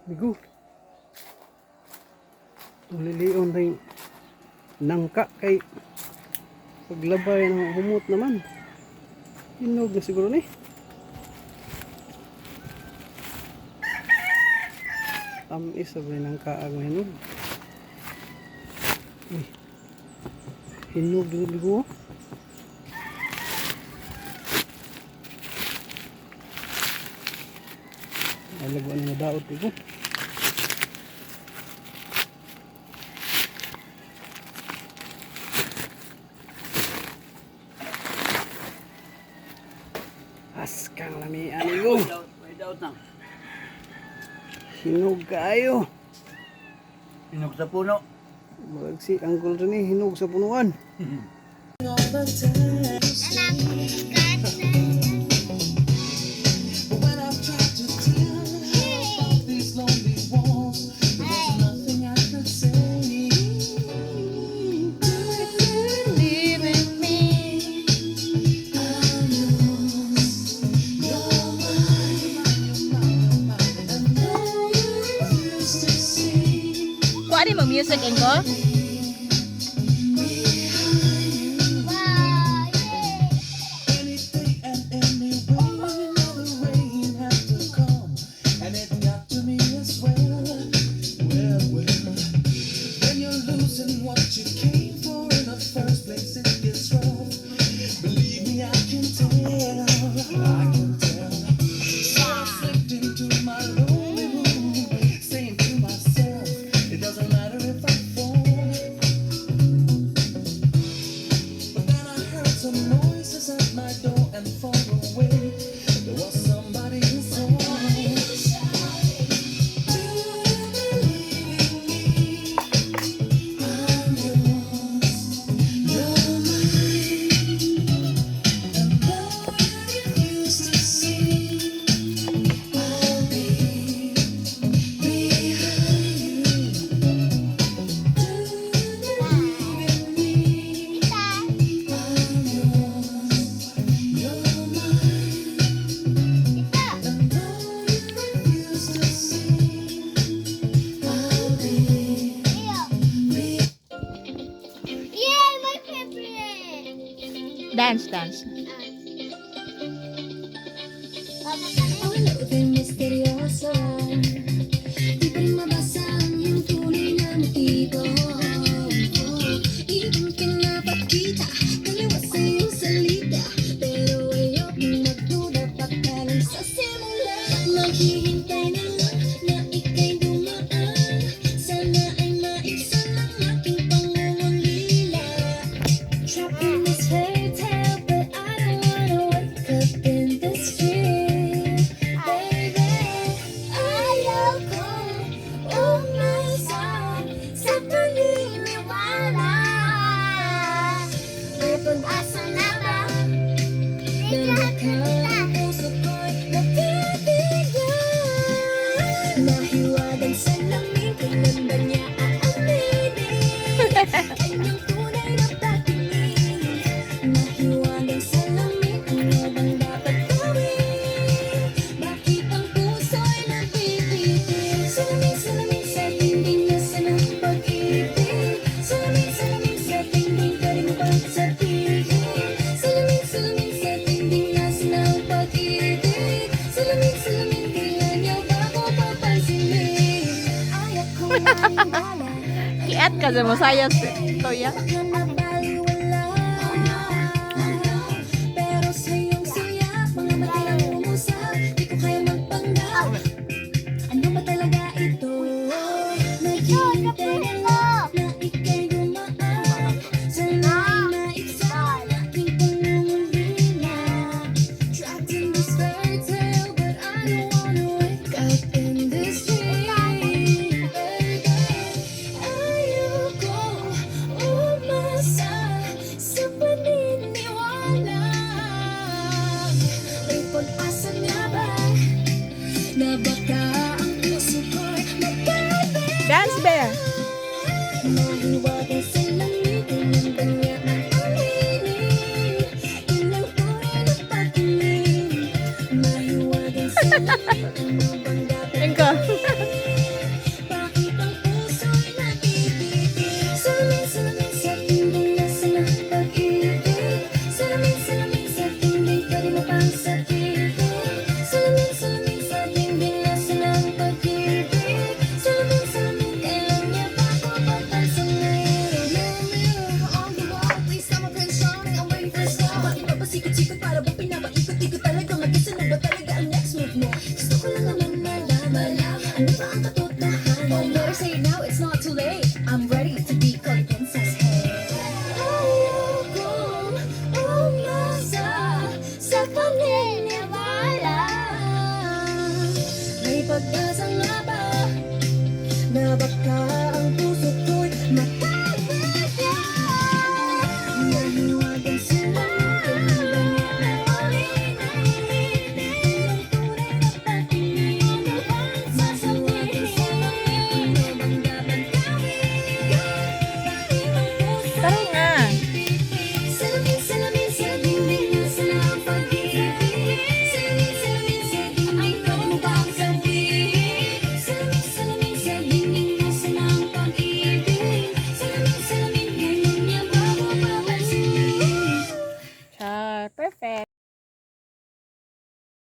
Bigo. Lilion na yung nangka kay paglabay ng humot naman. Hinog na siguro ni. Tamis sabay nangka ang hinog. Uy. Hinog na bigo. Ay laguan na daot bigo. Askang lami amigo. May daot na. Hinog kayo. Hinog sa puno. Murag si Uncle Rene hinog sa punuan. Kuha din mo music, Ingo? Dance, dance. Misteryoso, di pa rin mabasa ang iyong tunay na motibo. Ibang pinapakita, dalawa sa iyong salita, pero ayokong magduda baka lang sa simula. Maghihintay na lang na ika'y dumaan, sana ay maibsan ang aking pangungulila. Trapped in this fairy tale, but I don't wanna wake up in this fear, baby. Ayoko umasa sa paniniwala. May pag-asa na ba? Nabaka ang puso ko'y nabibigyan. Nahiwagan sa lamig, kailan ba niya aaminin? Kanyang tunay na patingin. Nahiwagan sa lamig, ano bang dapat gawin? Bakit ang puso'y nabibitin? Salamin sa tinding nasa ng pag-ibig. Salamin sa tinding kalimutan sa tigil. Salamin sa tinding nasa ng pag-ibig. Salamin kailan niya ba ako papansinin? Ayaw ko maniwala. Kiat ka sa masaya, Toya. Baka nabaliwala. Pero sa iyong siya, mga mata lang umusap. Di ko kaya magpanggap. Ano ba talaga ito? Naghihintay na lang na ika'y dumaan. Sana ay maibsan aking pangungulila. Trapped in this fairy tale, but I don't wanna wake up in this dream, baby. Ayoko umasa sa paniniwala. May pag-asa nga ba na baka ang puso ko'y magkaibigan? Dance, Bear. Mahiwagan sa lamig, kailan ba niya aaminin? Ilang tunay na patingin. Mahiwagan sa lamig, ano bang dapat Ingo. gawin? Ano ba ang katotohanan? Oh, better say it now, it's not too late. I'm ready to be called princess, hey. Ayokong umasa sa paniniwala. May pag-asa nga ba na baka ang puso ko'y mapapagyan? Nahiwagan sila kaibigan na ulit na ulit. Tunay na pag-ibig ano bang sasabihin? Ano bang dapat gawin? Bakit ang puso Tara nga.